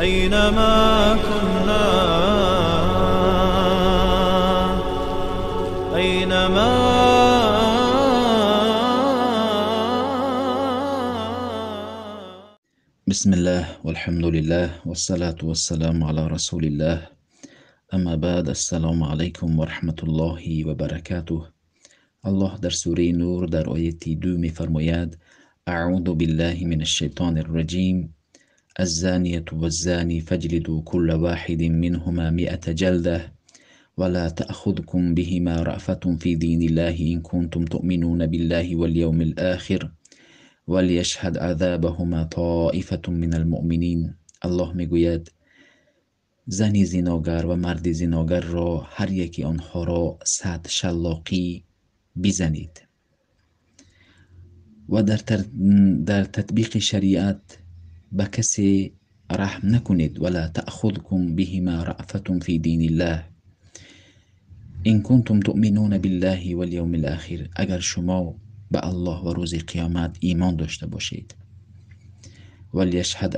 أينما كنا أينما بسم الله والحمد لله والصلاة والسلام على رسول الله. اما بعد، السلام علیکم و رحمت الله و برکاته. الله در سوره نور در آیه 2 می فرماید: اعوذ بالله من الشیطان الرجیم الزانیة والزانی فاجلدوا كل واحد منهما 100 جلده ولا تأخذكم بهما رأفة في دين الله إن كنتم تؤمنون بالله واليوم الآخر وليشهد عذابهما طائفة من المؤمنین. الله میگوید زنی زیناگر و مرد زیناگر را هر یکی آنها را 100 شلاقی بزنید و در تطبیق شریعت به کسی رحم نکنید. ولا تأخذكم بهما رأفة في دین الله إن كنتم تؤمنون بالله واليوم الآخر، اگر شما به الله و روز قیامت ایمان داشته باشید. ولیشهد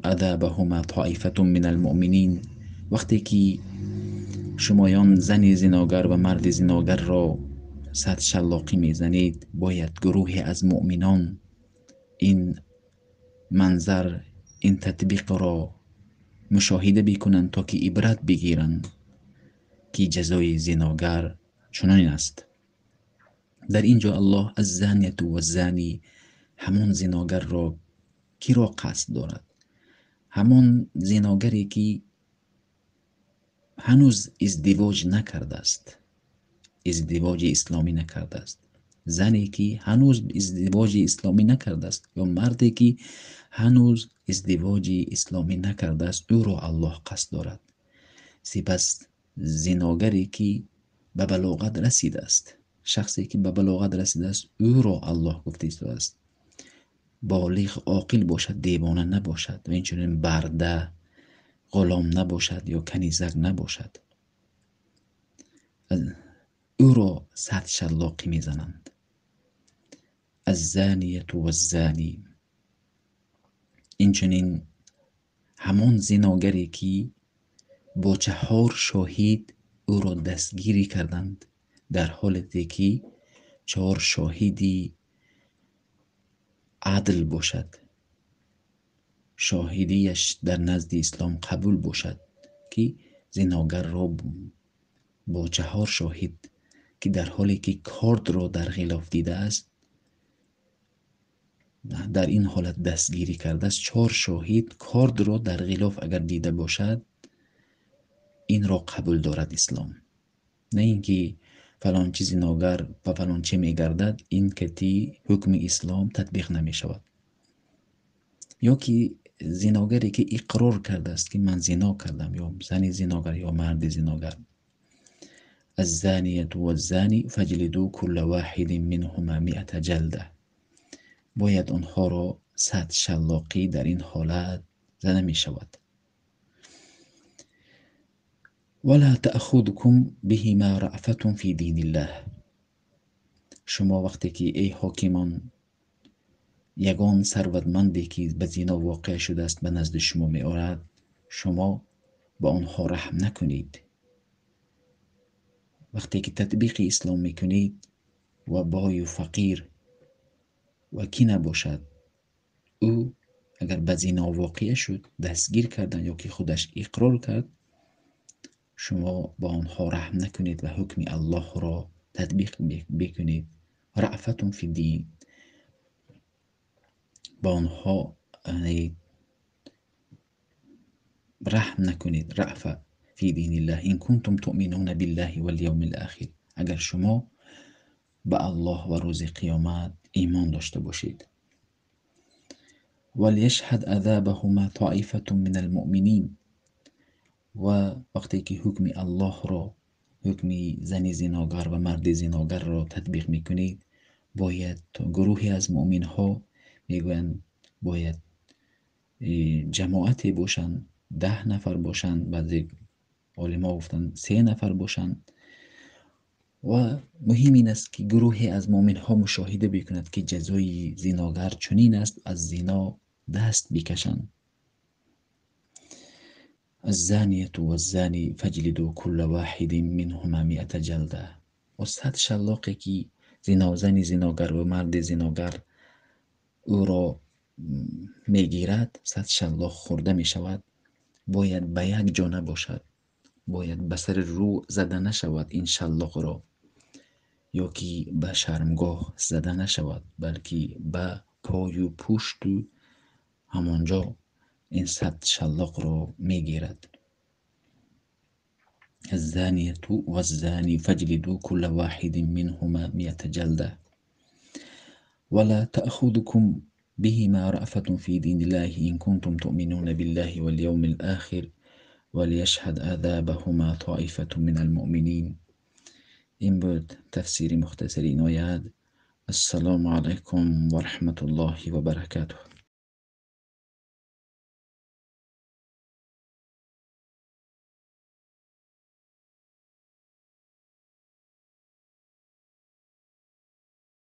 عذابهما طائفة من المؤمنین، وقتی که شمایان زن زناگر و مرد زناگر را 100 شلاقی میزنید، باید گروهی از مؤمنان این منظر، این تطبیق را مشاهده بکنند تا که عبرت بگیرند که جزای زناگر چنین است. در اینجا الله از زانیت و زانی، همون زناگر را کی را قصد دارد؟ همون زناگری که هنوز ازدواج نکرده است، ازدواج اسلامی نکرده است. زنی که هنوز ازدواج اسلامی نکرده است یا مردی که هنوز ازدواج اسلامی نکرده است، او را الله قصد دارد. سپس زناگری که به بلاغت رسیده است، شخصی که به بلاغت رسیده است، او را الله گفته است بالغ عاقل باشد، دیوانه نباشد و اینچنین برده غلام نباشد یا کنیزک نباشد. او را 100 شلاقی میزنند. الزانیة والزانی، اینچنین همان زناگری که با 4 شاهد او را دستگیری کردند، در حالتی که 4 شاهدی عدل باشد، شاهدیش در نزد اسلام قبول باشد، که زناگر را با 4 شاهد که در حالی که کارد را در غلاف دیده است، در این حالت دستگیری کرده است. 4 شاهد کارد را در غلاف اگر دیده باشد، این را قبول دارد اسلام. نه اینکه فلان چیز زناگر و فلان چه میگردد، این که حکم اسلام تطبیق نمی شود. یا که زناگری که اقرار کرده است که من زنا کردم، یا زن زناگر یا مرد زناگر. الزانیة والزانی فاجلدوا كل واحد منهما 100 جلده، باید آنها را 100 شلاقی در این حالت زده می شود. ولا تأخذكم بهما رأفة في دین الله، شما وقتی که ای حاکمان یگان ثروتمندی که به زنا واقع شده است به نزد شما می آرد، شما با آنها رحم نکنید. وقتی که تطبیق اسلام می کنید و بای و فقیر و کی نباشد، او اگر به زنا واقع شد دستگیر کردن یا که خودش اقرار کرد، شما با آنها رحم نکنید و حکم الله را تطبیق بکنید. رأفة فی دین، با آنها رحم نکنید. رأفة فی دین الله این کنتم تؤمنون بالله والیوم الآخر، اگر شما به الله و روز قیامت ایمان داشته باشید. ولیشهد عذابهما طائفة من المؤمنین، و وقتی که حکم الله را، حکم زن زناگر و مرد زناگر را تطبیق میکنید، باید گروهی از مؤمن ها، میگویند باید جماعتی باشند، 10 نفر باشند، بعضی علما گفتند 3 نفر باشند. و مهم این است که گروهی از مؤمن ها مشاهده بکند که جزای زناگر چنین است، از زنا دست بکشند. الزانیة والزانی فجلدوا كل واحد منهما 100 جلده. و 100 شلاقی که زنی زناگر و مرد زناگر او را میگیرد، 100 شلاق خورده می شود. باید به یک جا نباشد، باید به سر رو زده نشود این شلاق را، یا که به شرمگاه زده نشود، بلکه به پای و پشت و همانجا این 100 شلاق را میگیرد. الزانیة والزانی فاجلدوا كل واحد منهما 100 جلده ولا تأخذكم بهما رأفة في دين الله إن كنتم تؤمنون بالله واليوم الآخر وليشهد عذابهما طائفة من المؤمنين. این بود تفسیر مختصر این آیه. السلام علیکم و رحمت الله و برکاته.